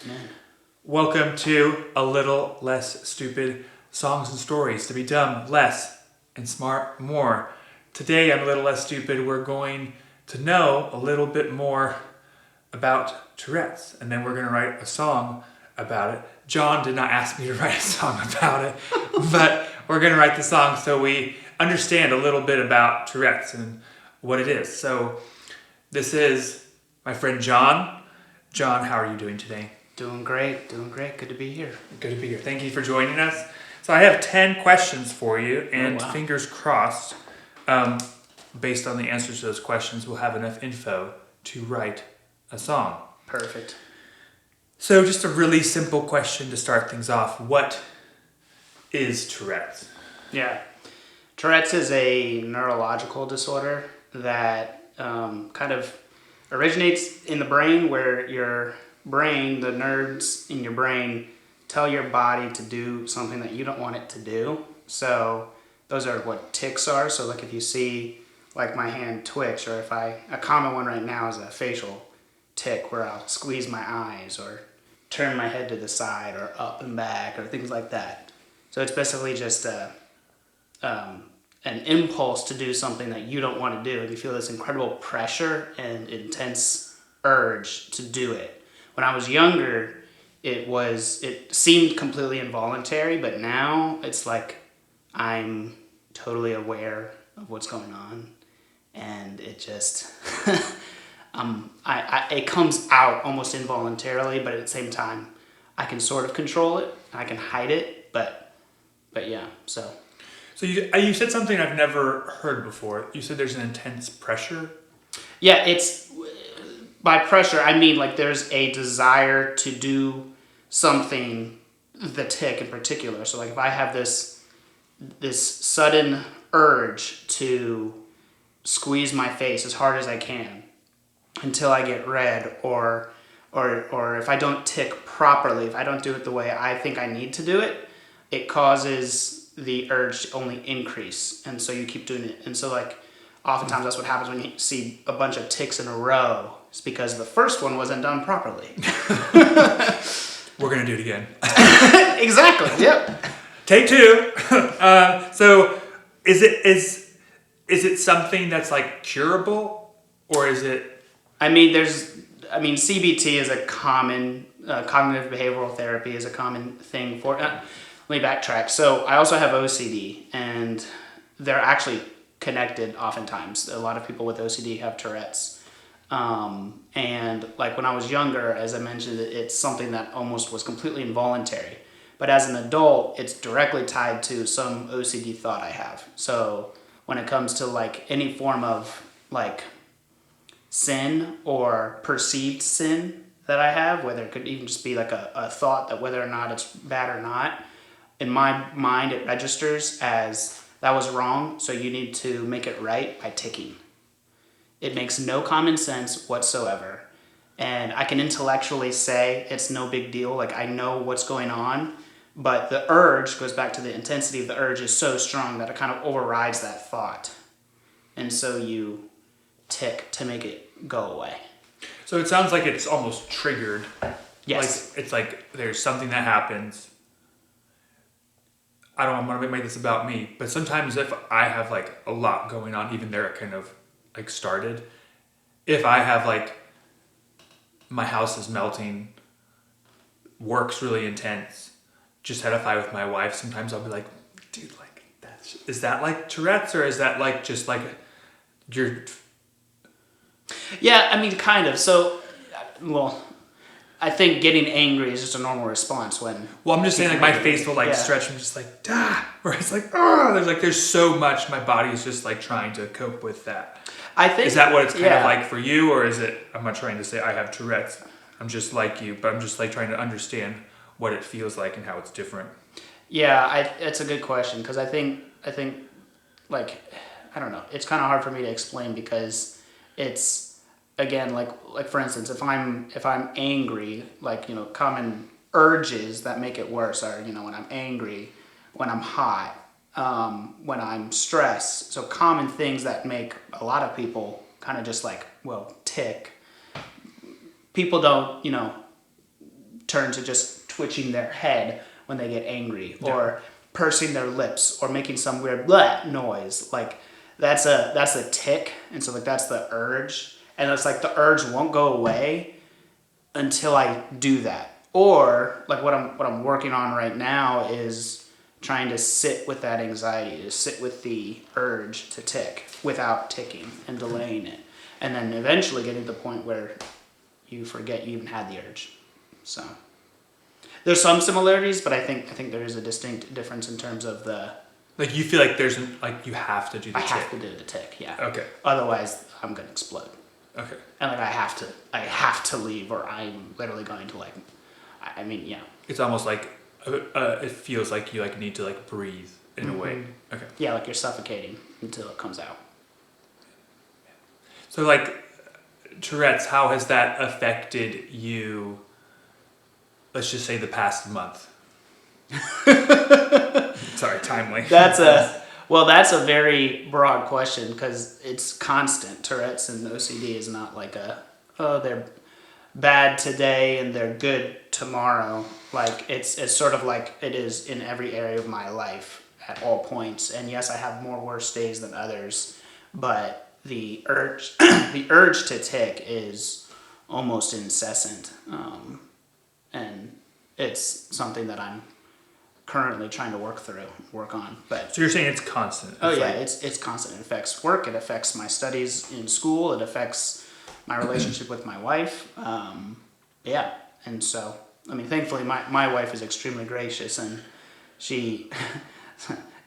Amen. Welcome to A Little Less Stupid, songs and stories to be dumb less and smart more. Today on A Little Less Stupid, we're going to know a little bit more about Tourette's, and then we're going to write a song about it. John did not ask me to write a song about it, but we're going to write the song so we understand a little bit about Tourette's and what it is. So this is my friend John. John, how are you doing today? Doing great. Good to be here. Good to be here. Thank you for joining us. So I have 10 questions for you, and fingers crossed, based on the answers to those questions, we'll have enough info to write a song. Perfect. So just a really simple question to start things off. What is Tourette's? Yeah. Tourette's is a neurological disorder that kind of originates in the brain, where your brain, the nerves in your brain, tell your body to do something that you don't want it to do. So those are what tics are. So like if you see like my hand twitch, or a common one right now is a facial tic where I'll squeeze my eyes or turn my head to the side or up and back or things like that. So it's basically just an impulse to do something that you don't want to do, and you feel this incredible pressure and intense urge to do it. When I was younger, it seemed completely involuntary, but now it's like I'm totally aware of what's going on, and it just it comes out almost involuntarily, but at the same time I can sort of control it. I can hide it, but yeah. So you said something I've never heard before. You said there's an intense pressure. Yeah, it's by pressure I mean like there's a desire to do something, the tic in particular. So like if I have this sudden urge to squeeze my face as hard as I can until I get red, or if I don't tic properly, if I don't do it the way I think I need to do it, it causes the urge to only increase, and so you keep doing it. And so like oftentimes that's what happens when you see a bunch of tics in a row. It's because the first one wasn't done properly. We're gonna do it again. Exactly. Yep. Take two. So is it something that's like curable, or is it? CBT is a common cognitive behavioral therapy is a common thing for. Let me backtrack. So I also have OCD, and they're actually connected. Oftentimes, a lot of people with OCD have Tourette's. And like when I was younger, as I mentioned, it's something that almost was completely involuntary. But as an adult, it's directly tied to some OCD thought I have. So when it comes to like any form of like sin or perceived sin that I have, whether it could even just be like a thought that whether or not it's bad or not, in my mind it registers as that was wrong, so you need to make it right by ticking. It makes no common sense whatsoever. And I can intellectually say it's no big deal, like I know what's going on, but the urge goes back to the intensity of the urge is so strong that it kind of overrides that thought. And so you tic to make it go away. So it sounds like it's almost triggered. Yes. Like it's like there's something that happens. I'm gonna make this about me, but sometimes if I have like a lot going on, even there it kind of like started. If I have like my house is melting, work's really intense, just had a fight with my wife, sometimes I'll be like, dude, like is that like Tourette's, or is that like just like you're? Yeah, I mean, kind of. So, well, I think getting angry is just a normal response when. Well, I'm just saying, like my face will like stretch and just like or it's like there's so much my body is just like trying to cope with that. I think is that what it's kind of like for you, or is it? I'm not trying to say I have Tourette's. I'm just like you, but I'm just like trying to understand what it feels like and how it's different. Yeah, it's a good question, because I think like I don't know. It's kind of hard for me to explain because it's again like for instance, if I'm angry, like common urges that make it worse are when I'm angry, when I'm hot, when I'm stressed. So common things that make a lot of people kind of just like tic. People don't turn to just twitching their head when they get angry, or pursing their lips, or making some weird blah noise. Like that's a tic, and so like that's the urge, and it's like the urge won't go away until I do that. Or like what I'm working on right now is trying to sit with that anxiety, to sit with the urge to tick without ticking and delaying it, and then eventually getting to the point where you forget you even had the urge. So there's some similarities, but I think there is a distinct difference in terms of the. Like you feel like like you have to do the I tick. have to do the tick, yeah. Okay. Otherwise, I'm gonna explode. Okay. And like I have to leave, or I'm literally going to like. I mean, yeah. It's almost like it feels like you like need to like breathe in a way. Okay. Yeah, like you're suffocating until it comes out. So like Tourette's, how has that affected you? Let's just say the past month. Sorry, timely. That's a very broad question because it's constant. Tourette's and OCD is not like they're bad today and they're good tomorrow. Like it's sort of like it is in every area of my life at all points. And yes, I have more worse days than others, but the urge to tick is almost incessant, and it's something that I'm currently trying to work on. But So you're saying it's constant? it's constant. It affects work. It affects my studies in school. It affects my relationship with my wife. And so I mean, thankfully, my wife is extremely gracious, and she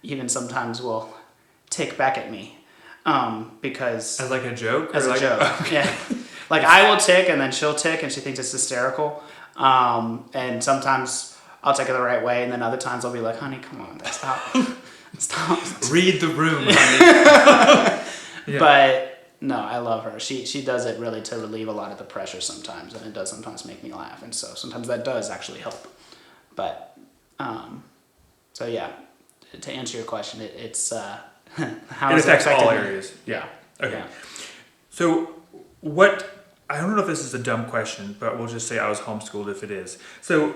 even sometimes will tick back at me because as like a joke. As a like, joke, okay. yeah. Like I will tick, and then she'll tick, and she thinks it's hysterical. And sometimes I'll take it the right way, and then other times I'll be like, "Honey, come on, stop, stop." Read the room, honey. Yeah. But no, I love her. She does it really to relieve a lot of the pressure sometimes, and it does sometimes make me laugh, and so sometimes that does actually help. But so yeah, to answer your question, it's how it affects all me? areas. Yeah. Okay. Yeah. So what? I don't know if this is a dumb question, but we'll just say I was homeschooled if it is. So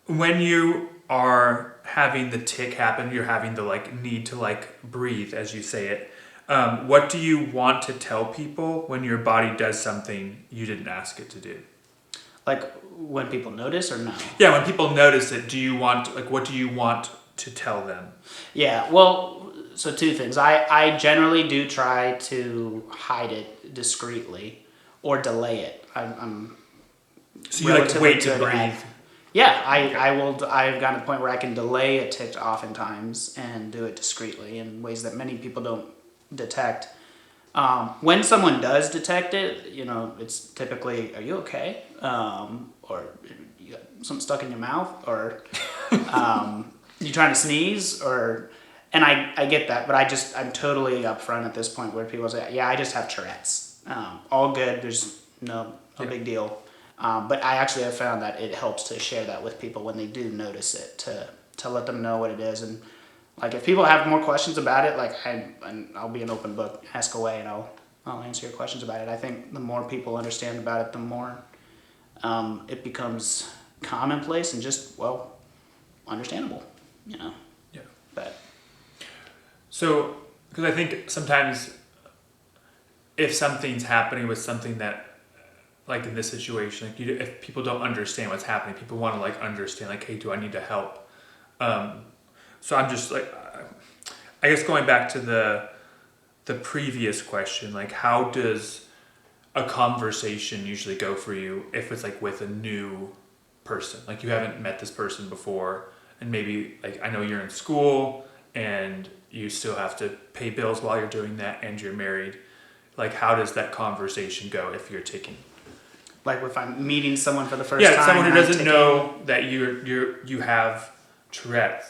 when you are having the tick happen, you're having the like need to like breathe, as you say it. What do you want to tell people when your body does something you didn't ask it to do? Like when people notice or no? Yeah, when people notice it, what do you want to tell them? Yeah, well, so two things. I generally do try to hide it discreetly or delay it. So you like wait to breathe? Yeah, I will. I've gotten to the point where I can delay a tick oftentimes and do it discreetly in ways that many people don't detect. When someone does detect it, it's typically, "Are you okay?" Or "You got something stuck in your mouth?" Or "You trying to sneeze?" And I get that, but I'm totally upfront at this point where people say, "Yeah, I just have Tourette's. All good. There's no big deal." But I actually have found that it helps to share that with people when they do notice it, to let them know what it is. And like if people have more questions about it, like I'll be an open book, ask away, and I'll answer your questions about it. I think the more people understand about it, the more it becomes commonplace and just understandable. Yeah. But so because I think sometimes if something's happening with something that, like in this situation, like if people don't understand what's happening, people want to like understand, like, hey, do I need to help? So I'm just like, I guess going back to the previous question, like how does a conversation usually go for you if it's like with a new person? Like you haven't met this person before, and maybe like I know you're in school and you still have to pay bills while you're doing that, and you're married. Like how does that conversation go if you're taking? Like if I'm meeting someone for the first time. Yeah, someone who doesn't know that you have Tourette.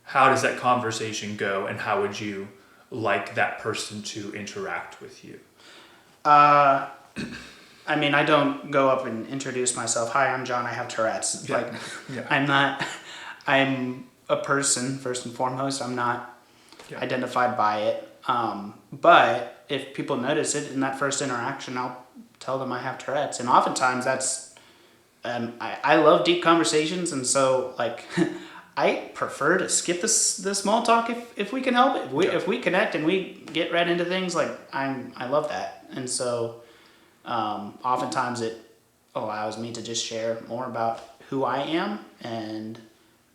How does that conversation go, and how would you like that person to interact with you? I mean, I don't go up and introduce myself. "Hi, I'm John. I have Tourette's." Yeah. Like, Yeah. I'm a person first and foremost. I'm not identified by it. But if people notice it in that first interaction, I'll tell them I have Tourette's, and oftentimes that's I love deep conversations, and so like I prefer to skip the small talk if we can help it. If we connect and we get right into things, like I love that, and so oftentimes it allows me to just share more about who I am, and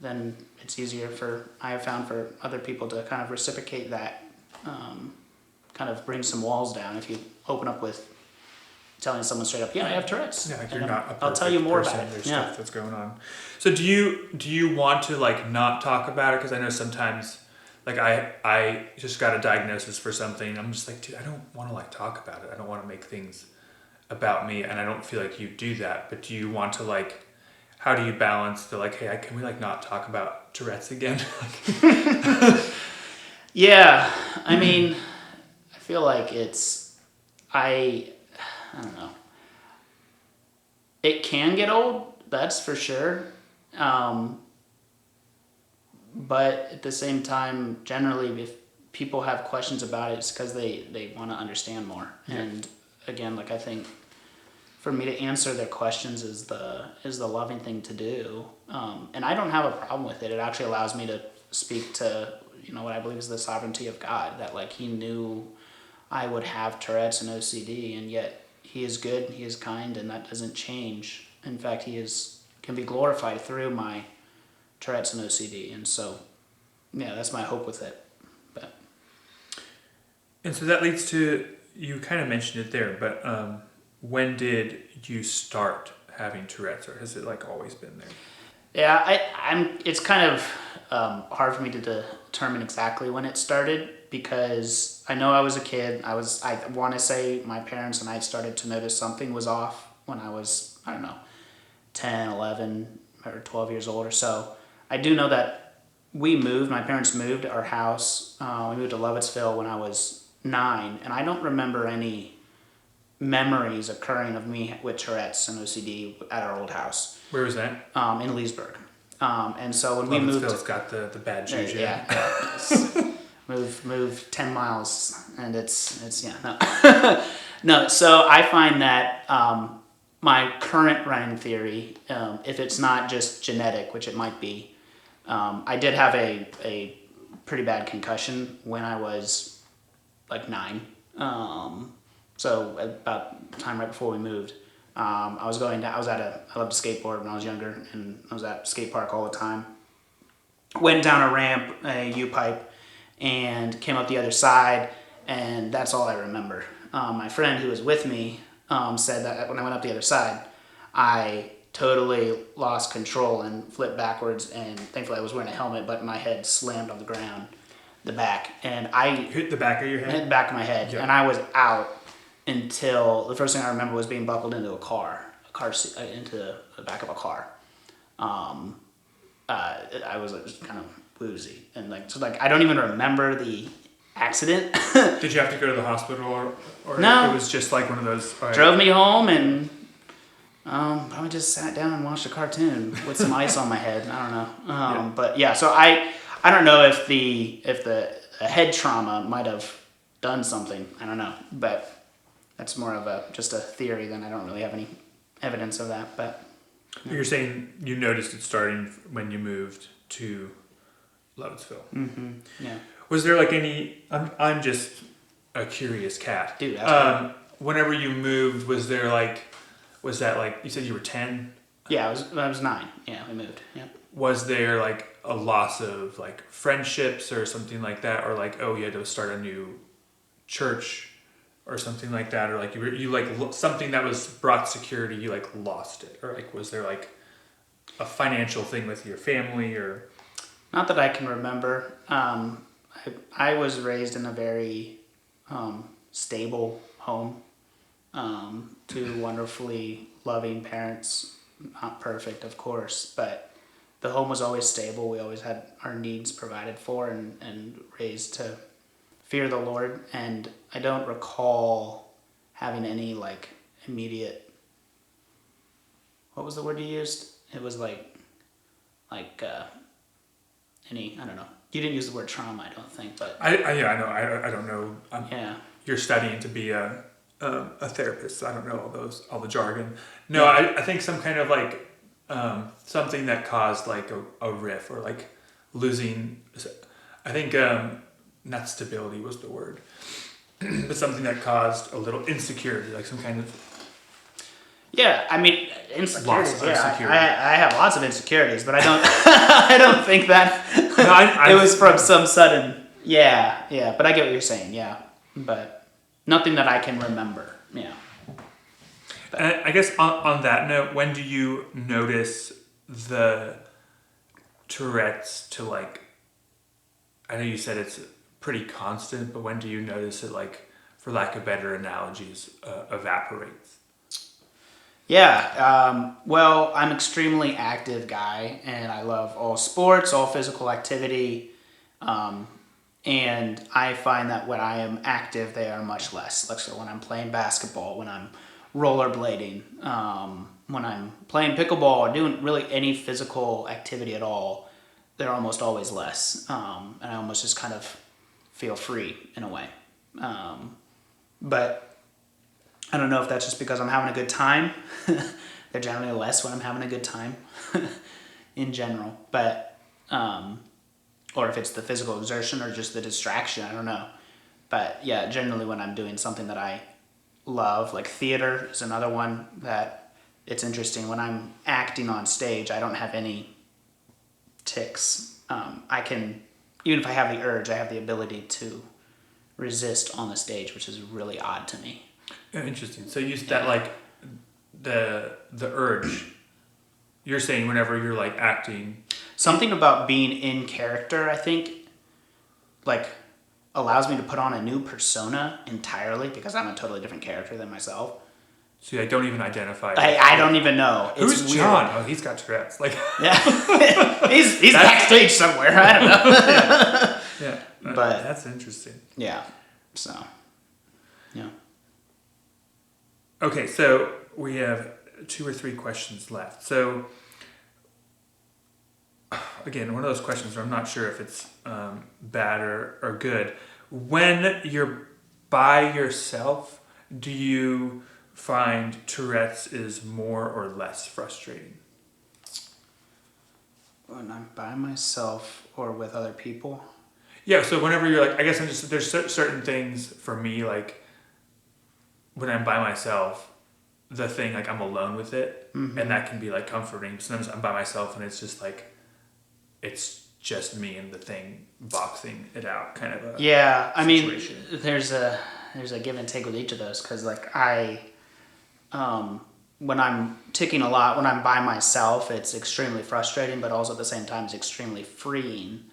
then it's easier I have found for other people to kind of reciprocate that, kind of bring some walls down if you open up with telling someone straight up, yeah, I have Tourette's. Yeah, like And you're not a perfect I'll tell you more person. about it. There's Yeah. stuff that's going on. So do you want to like not talk about it? Because I know sometimes, like I just got a diagnosis for something. I'm just like, dude, I don't want to like talk about it. I don't want to make things about me, and I don't feel like you do that. But do you want to like? How do you balance the like, hey, can we like not talk about Tourette's again? Yeah, I mean, I feel like I don't know. It can get old, that's for sure. But at the same time, generally, if people have questions about it, it's because they want to understand more. Yeah. And again, like I think for me to answer their questions is the loving thing to do. And I don't have a problem with it. It actually allows me to speak to, what I believe is the sovereignty of God, that like he knew I would have Tourette's and OCD, and yet he is good, he is kind, and that doesn't change. In fact, can be glorified through my Tourette's and OCD. And so, yeah, that's my hope with it. And so that leads to, you kind of mentioned it there, but when did you start having Tourette's, or has it like always been there? Yeah, it's kind of hard for me to determine exactly when it started, because I know I was a kid. I want to say my parents and I started to notice something was off when I was, 10, 11, or 12 years old or so. I do know that my parents moved our house. We moved to Lovettsville when I was 9, and I don't remember any memories occurring of me with Tourette's and OCD at our old house. Where was that? In Leesburg. And so when we moved, Lovettsville's got the bad juju. Yeah. move 10 miles, and it's no. No, so I find that my current running theory, if it's not just genetic, which it might be, I did have a pretty bad concussion when I was like 9. So about the time right before we moved, I loved to skateboard when I was younger, and I was at skate park all the time. Went down a ramp, a U-pipe, and came up the other side, and that's all I remember. My friend who was with me said that when I went up the other side, I totally lost control and flipped backwards, and thankfully I was wearing a helmet, but my head slammed on the ground, the back, and I hit the back of your head? Hit the back of my head, Yep. And I was out until the first thing I remember was being buckled into a car seat, into the back of a car. I was just kind of woozy, and I don't even remember the accident. Did you have to go to the hospital, or No. It was just like one of those. Drove me home, and probably just sat down and watched a cartoon with some ice on my head. I don't know, Yeah. But yeah. So I don't know if the head trauma might have done something. I don't know, but that's more of just a theory than I don't really have any evidence of that. But You're saying you noticed it starting when you moved to Lovettsville. Mm-hmm. Yeah. Was there like any? I'm just a curious cat. Dude, that's whenever you moved, was that like you said you were 10? Yeah, I was 9. Yeah, we moved. Yeah. Was there like a loss of like friendships or something like that, or like, oh, you had to start a new church or something like that, or like you something that was brought security, you like lost it, or like was there like a financial thing with your family, or? Not that I can remember. I was raised in a very stable home. 2 wonderfully loving parents, not perfect, of course, but the home was always stable. We always had our needs provided for, and raised to fear the Lord. And I don't recall having any like immediate, what was the word you used? It was like any, I don't know. You didn't use the word trauma, I don't think, but I know. I don't know. yeah. You're studying to be a a therapist, so I don't know all the jargon. No, I think some kind of like something that caused like a riff or like losing. I think not stability was the word, but something that caused a little insecurity, like some kind of Yeah, I mean, insecurities. Lots of Yeah, insecurity. I have lots of insecurities, but I don't. I don't think that No, it was from some sudden. Yeah, but I get what you're saying. Yeah, but nothing that I can remember. Yeah. And I guess on that note, when do you notice the Tourette's to like? I know you said it's pretty constant, but when do you notice it, like, for lack of better analogies, evaporates? Yeah, well, I'm extremely active guy, and I love all sports, all physical activity, and I find that when I am active, they are much less. Like, so when I'm playing basketball, when I'm rollerblading, when I'm playing pickleball, or doing really any physical activity at all, they're almost always less, and I almost just kind of feel free in a way. But I don't know if that's just because I'm having a good time. They're generally less when I'm having a good time in general. But, or if it's the physical exertion or just the distraction, I don't know. But yeah, generally when I'm doing something that I love, like theater is another one that it's interesting. When I'm acting on stage, I don't have any tics. I can, even if I have the urge, I have the ability to resist on the stage, which is really odd to me. Oh, interesting. So you that like the urge. You're saying whenever you're like acting, Something about being in character, I think, like allows me to put on a new persona entirely because I'm a totally different character than myself. so I don't even identify. I don't even know. It's Who's weird. John? Oh, he's got Tourette's. Like, Yeah, he's backstage somewhere. I don't know. yeah, But that's interesting. yeah, so yeah. Okay, so we have 2 or 3 questions left. So again, one of those questions where I'm not sure if it's bad or good. When you're by yourself, do you find Tourette's is more or less frustrating? When I'm by myself or with other people. Yeah, so whenever you're like, I guess there's certain things for me, like when I'm by myself, the thing, like I'm alone with it, and that can be like comforting. Sometimes I'm by myself and it's just like, it's just me and the thing boxing it out, kind of a situation. I mean, there's a give and take with each of those because like when I'm ticking a lot, when I'm by myself, it's extremely frustrating, but also at the same time it's extremely freeing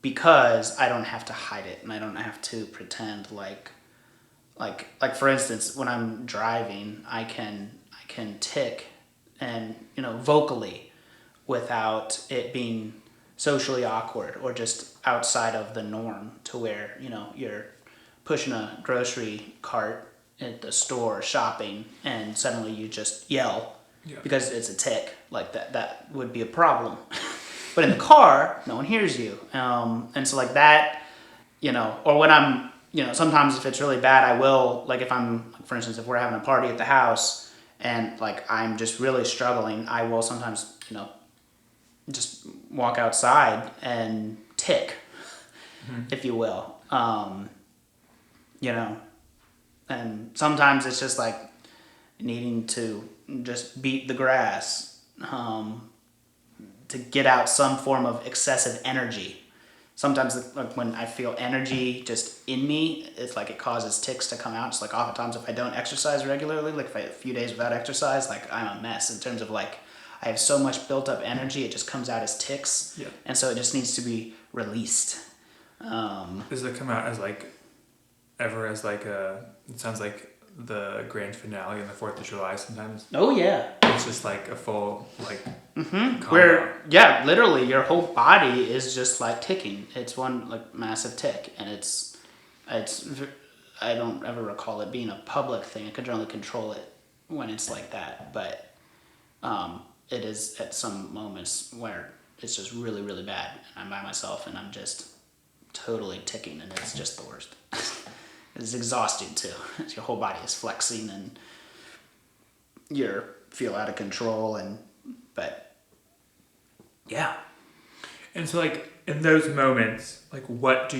because I don't have to hide it and I don't have to pretend like for instance, when I'm driving, I can tick and vocally without it being socially awkward or just outside of the norm to where you're pushing a grocery cart at the store shopping and suddenly you just yell because it's a tick. Like that would be a problem. But in the car, no one hears you, and so like that, or when I'm sometimes if it's really bad, I will, like if I'm, for instance, if we're having a party at the house and like I'm just really struggling, I will sometimes just walk outside and tick, if you will. And sometimes it's just like needing to just beat the grass to get out some form of excessive energy. Sometimes like when I feel energy just in me, it's like it causes tics to come out. It's like oftentimes if I don't exercise regularly, like if I have a few days without exercise, like I'm a mess in terms of like I have so much built up energy, it just comes out as tics. Yeah. And so it just needs to be released. Does it come out as like ever as like it sounds like the grand finale on the 4th of July sometimes? Oh yeah. It's just like a full like Where literally your whole body is just like ticking. It's one like massive tick, and it's I don't ever recall it being a public thing. I could only control it when it's like that, but it is at some moments where it's just really really bad. And I'm by myself and I'm just totally ticking, and it's just the worst. it's exhausting too. Your whole body is flexing and you feel out of control, but yeah. And so, like, in those moments, like, what's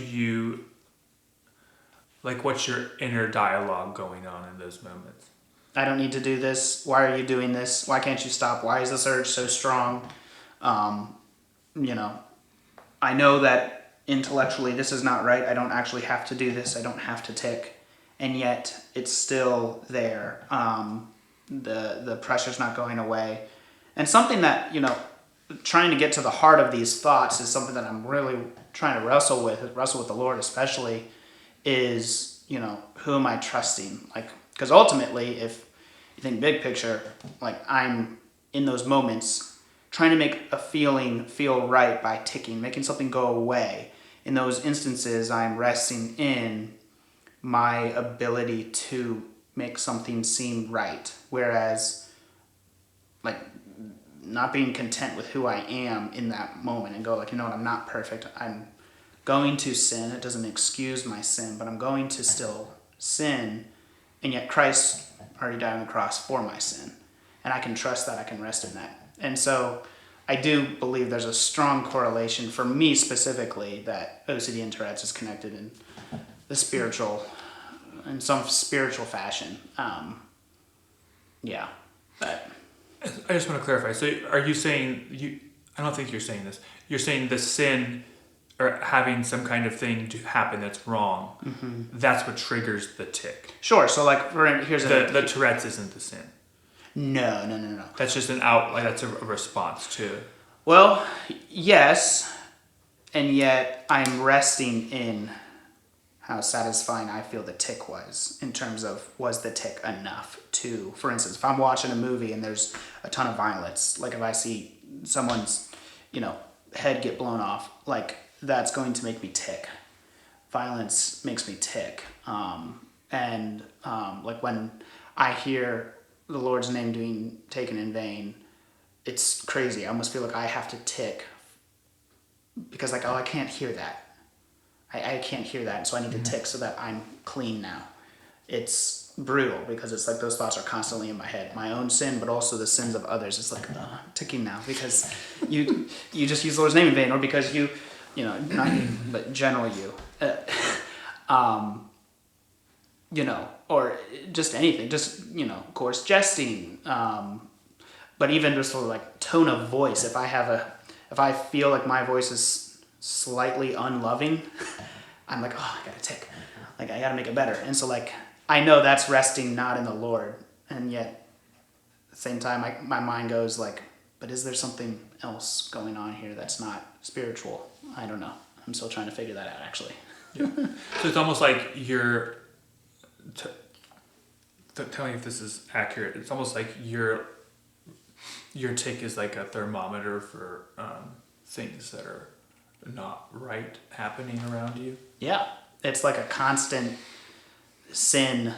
your inner dialogue going on in those moments? I don't need to do this. Why are you doing this? Why can't you stop? Why is this urge so strong? You know, I know that intellectually this is not right. I don't actually have to do this. I don't have to tick. And yet it's still there. The pressure's not going away. And something that, trying to get to the heart of these thoughts is something that I'm really trying to wrestle with the Lord especially, is, who am I trusting? Like, because ultimately, if you think big picture, like, I'm in those moments trying to make a feeling feel right by ticking, making something go away. In those instances, I'm resting in my ability to make something seem right. Whereas, like, not being content with who I am in that moment and go, like, you know what, I'm not perfect. I'm going to sin. It doesn't excuse my sin, but I'm going to still sin. And yet Christ already died on the cross for my sin. And I can trust that. I can rest in that. And so I do believe there's a strong correlation for me specifically that OCD and Tourette's is connected in some spiritual fashion. Yeah. But I just want to clarify. So, are you saying I don't think you're saying this. You're saying the sin or having some kind of thing to happen that's wrong. Mm-hmm. That's what triggers the tick. Sure. So, like, here's the Tourette's isn't the sin. No. That's just an outlet. That's a response to. Well, yes, and yet I'm resting in how satisfying I feel the tick was, in terms of, was the tick enough to, for instance, if I'm watching a movie and there's a ton of violence, like if I see someone's, head get blown off, like, that's going to make me tick. Violence makes me tick. Like, when I hear the Lord's name being taken in vain, it's crazy. I almost feel like I have to tick because, like, oh, I can't hear that. I can't hear that, and so I need to tick so that I'm clean now. It's brutal because it's like those thoughts are constantly in my head. My own sin, but also the sins of others. It's like, I'm ticking now because you just use the Lord's name in vain, or because not you, but general you. Or just anything, just, coarse jesting, but even just sort of like tone of voice. If I feel like my voice is slightly unloving, I'm like, oh, I gotta tick. Like, I gotta make it better. And so, like, I know that's resting not in the Lord, and yet at the same time, my mind goes like, but is there something else going on here that's not spiritual? I don't know. I'm still trying to figure that out, actually. Yeah. So it's almost like you're... tell me if this is accurate. It's almost like your tick is like a thermometer for things that are not right happening around you. Yeah, it's like a constant sin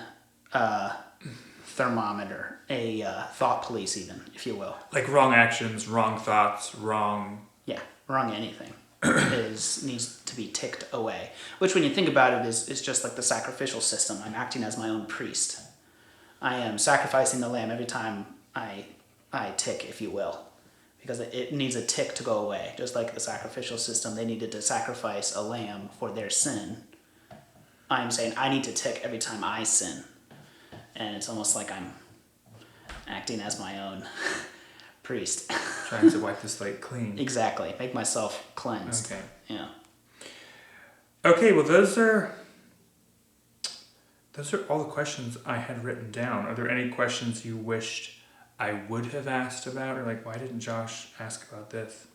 thermometer, a thought police, even, if you will. Like wrong actions, wrong thoughts, wrong anything needs to be ticked away. Which, when you think about it, is just like the sacrificial system. I'm acting as my own priest. I am sacrificing the lamb every time I tick, if you will, because it needs a tick to go away. Just like the sacrificial system, they needed to sacrifice a lamb for their sin. I'm saying I need to tick every time I sin. And it's almost like I'm acting as my own priest. Trying to wipe the slate clean. Exactly. Make myself cleansed. Okay. Yeah. Okay, well, those are all the questions I had written down. Are there any questions you wished I would have asked about, or like, why didn't Josh ask about this?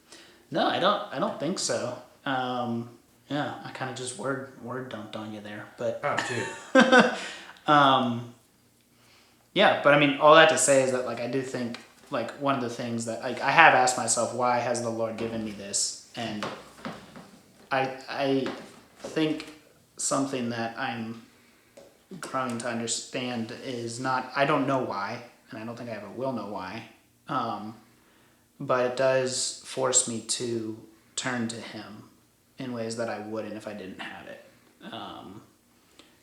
No, I don't think so. Yeah, I kind of just word dumped on you there, but oh, dude. Yeah, but I mean, all that to say is that, like, I do think, like, one of the things that, like, I have asked myself, why has the Lord given me this? And I think something that I'm growing to understand is not, I don't know why, and I don't think I ever will know why, but it does force me to turn to Him in ways that I wouldn't if I didn't have it.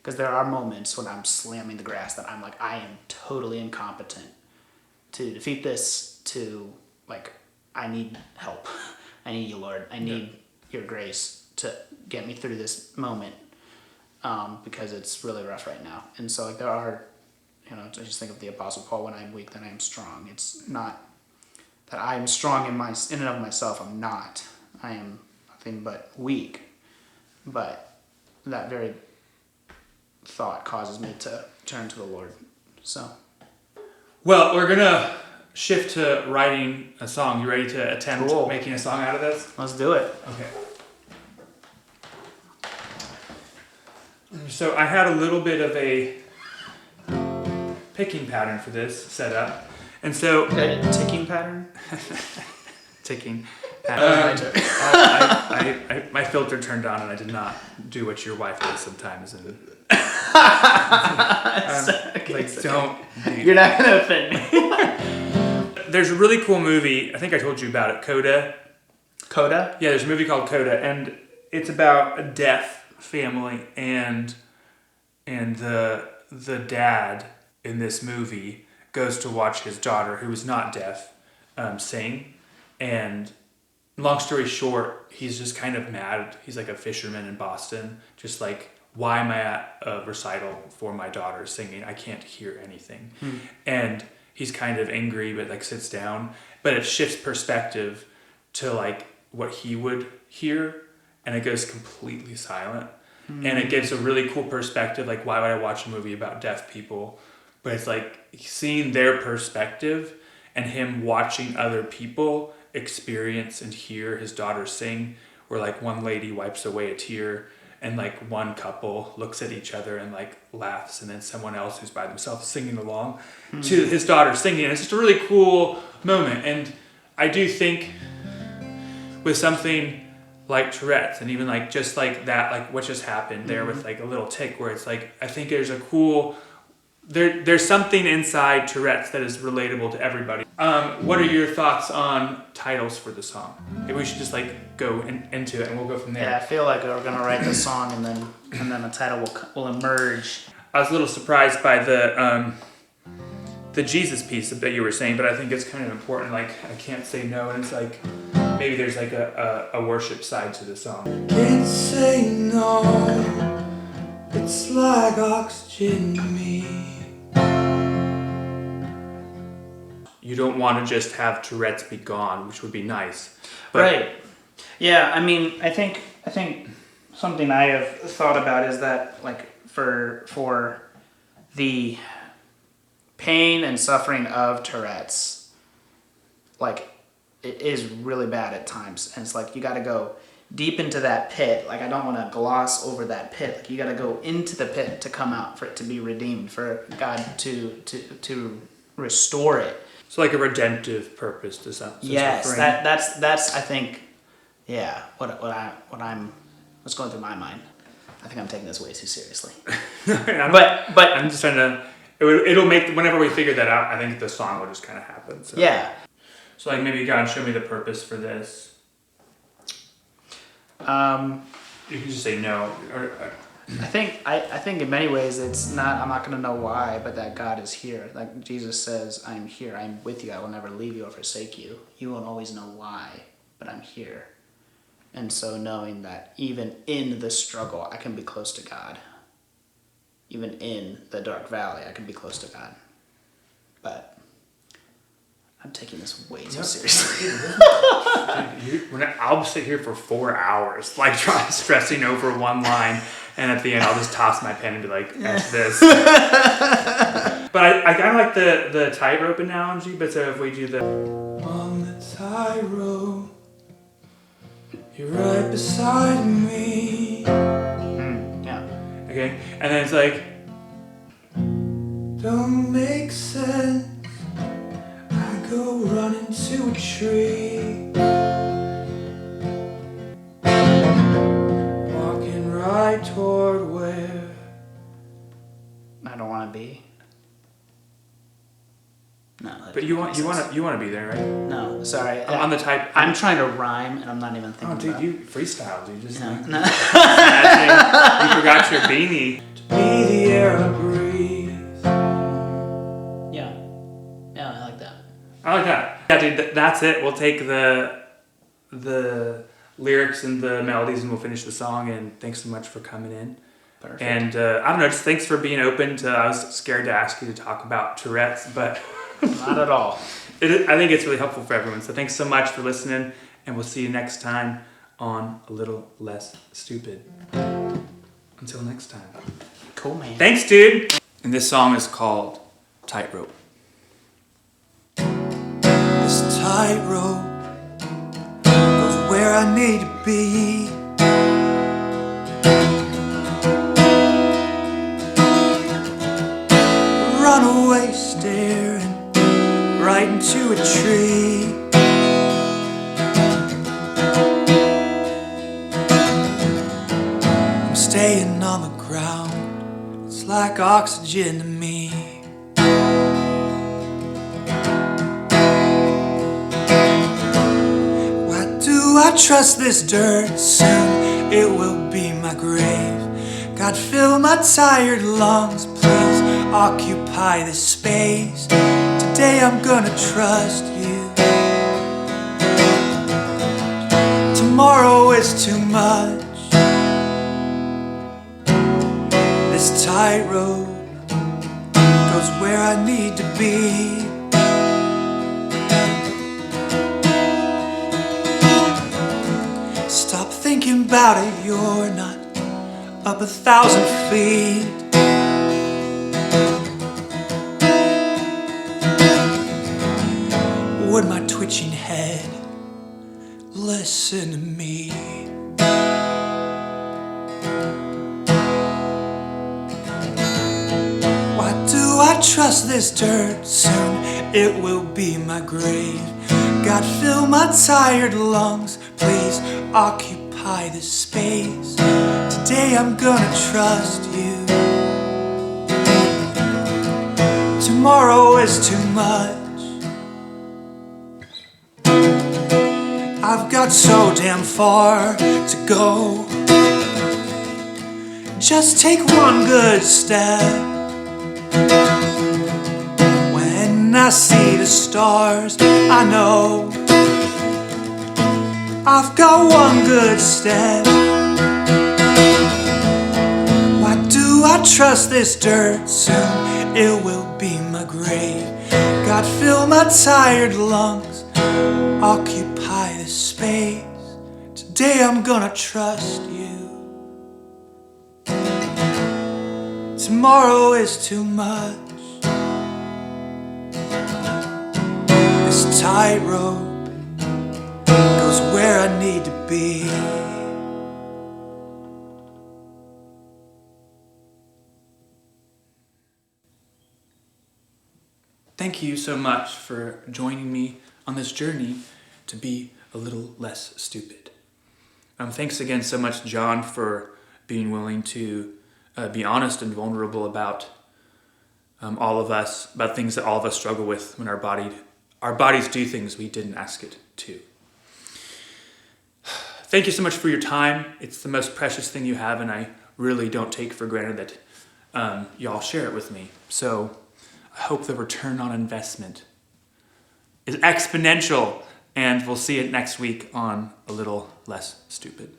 Because there are moments when I'm slamming the grass that I'm like, I am totally incompetent to defeat this, I need help. I need you, Lord. I need your grace to get me through this moment, because it's really rough right now. And so there are, I just think of the Apostle Paul, when I'm weak, then I am strong. It's not that I am strong in and of myself. I'm not. I am nothing but weak. But that very thought causes me to turn to the Lord. So. Well, we're going to shift to writing a song. You ready to attempt Cool. making a song out of this? Let's do it. Okay. So I had a little bit of a picking pattern for this set up. And so... A ticking pattern? Ticking. My my filter turned on and I did not do what your wife does sometimes. And don't. You're not gonna offend me. There's a really cool movie. I think I told you about it. Coda. Coda? Yeah, there's a movie called Coda, and it's about a deaf family, and the dad in this movie goes to watch his daughter, who is not deaf, sing, and long story short, he's just kind of mad. He's like a fisherman in Boston, just like, why am I at a recital for my daughter singing? I can't hear anything. And he's kind of angry, but like sits down, but it shifts perspective to like what he would hear, and it goes completely silent. And it gives a really cool perspective. Like, why would I watch a movie about deaf people? But it's like seeing their perspective and him watching other people experience and hear his daughter sing, where like one lady wipes away a tear and like one couple looks at each other and like laughs, and then someone else who's by themselves singing along to his daughter singing. And it's just a really cool moment. And I do think with something like Tourette's, and even like just like that, like what just happened there with like a little tick, where it's like, I think there's a cool, there's something inside Tourette's that is relatable to everybody. What are your thoughts on titles for the song? Maybe we should just like go into it and we'll go from there. Yeah, I feel like we're gonna write the song and then the title will emerge. I was a little surprised by the Jesus piece that you were saying, but I think it's kind of important. Like, I can't say no, and it's like maybe there's like a worship side to the song. Can't say no, it's like oxygen to me. You don't want to just have Tourette's be gone, which would be nice. But Right. Yeah, I mean, I think something I have thought about is that, like, for the pain and suffering of Tourette's, like, it is really bad at times, and it's like you got to go deep into that pit. Like, I don't want to gloss over that pit. Like, you got to go into the pit to come out, for it to be redeemed, for God to restore it. it's like a redemptive purpose to some. Yes, that's I think, yeah, what's going through my mind. I think I'm taking this way too seriously. But I'm just trying to. It'll make, whenever we figure that out, I think the song will just kind of happen. So. Yeah. So like, maybe God, show me the purpose for this. You can just say no. I think in many ways it's not. I'm not going to know why, but that God is here. Like Jesus says, "I'm here. I'm with you. I will never leave you or forsake you." You won't always know why, but I'm here. And so knowing that even in the struggle, I can be close to God. Even in the dark valley, I can be close to God. But I'm taking this way too seriously. I'll sit here for 4 hours, like stressing over one line, and at the end I'll just toss my pen and be like, "That's this." But I kind of like the tightrope analogy. But so if we do the On the tightrope, you're right beside me. Yeah. okay, and then it's like, Don't make sense. I go running to a tree. Walking right toward where I don't want to be. No. that but you doesn't want make sense. to be there, right? No, sorry. On the type. I'm trying to rhyme, and I'm not even thinking Oh, dude, about you freestyle, dude. Just No, like, no. imagine you forgot your beanie. be the air I breathe. Yeah. Yeah, I like that. I like that. Yeah, dude, that's it. We'll take the lyrics and the melodies and we'll finish the song. And thanks so much for coming in. Perfect. And I don't know, just thanks for being open to, I was scared to ask you to talk about Tourette's, but Not at all. I think it's really helpful for everyone. So thanks so much for listening, and we'll see you next time on A Little Less Stupid. Until next time. Cool, man. Thanks, dude. And this song is called Tightrope. This tightrope goes where I need to be. Runaway staring right into a tree. I'm staying on the ground, it's like oxygen to me. Why do I trust this dirt? Soon it will be my grave. God, fill my tired lungs, please occupy this space. Today I'm gonna trust you. Tomorrow is too much. This tightrope goes where I need to be. Stop thinking about it, you're not up 1,000 feet. Would my twitching head listen to me? Why do I trust this dirt? Soon it will be my grave. God, fill my tired lungs, please occupy this space. Today I'm gonna trust you. Tomorrow is too much. I've got so damn far to go. Just take one good step. When I see the stars, I know I've got one good step. Why do I trust this dirt? Soon it will be my grave. God, fill my tired lungs, occupy this space. Today I'm gonna trust you. Tomorrow is too much. This tightrope goes where I need to be. Thank you so much for joining me on this journey to be a little less stupid. Thanks again so much, John, for being willing to be honest and vulnerable about all of us, about things that all of us struggle with when our bodies do things we didn't ask it to. Thank you so much for your time. It's the most precious thing you have, and I really don't take for granted that y'all share it with me. So I hope the return on investment is exponential, and we'll see it next week on A Little Less Stupid.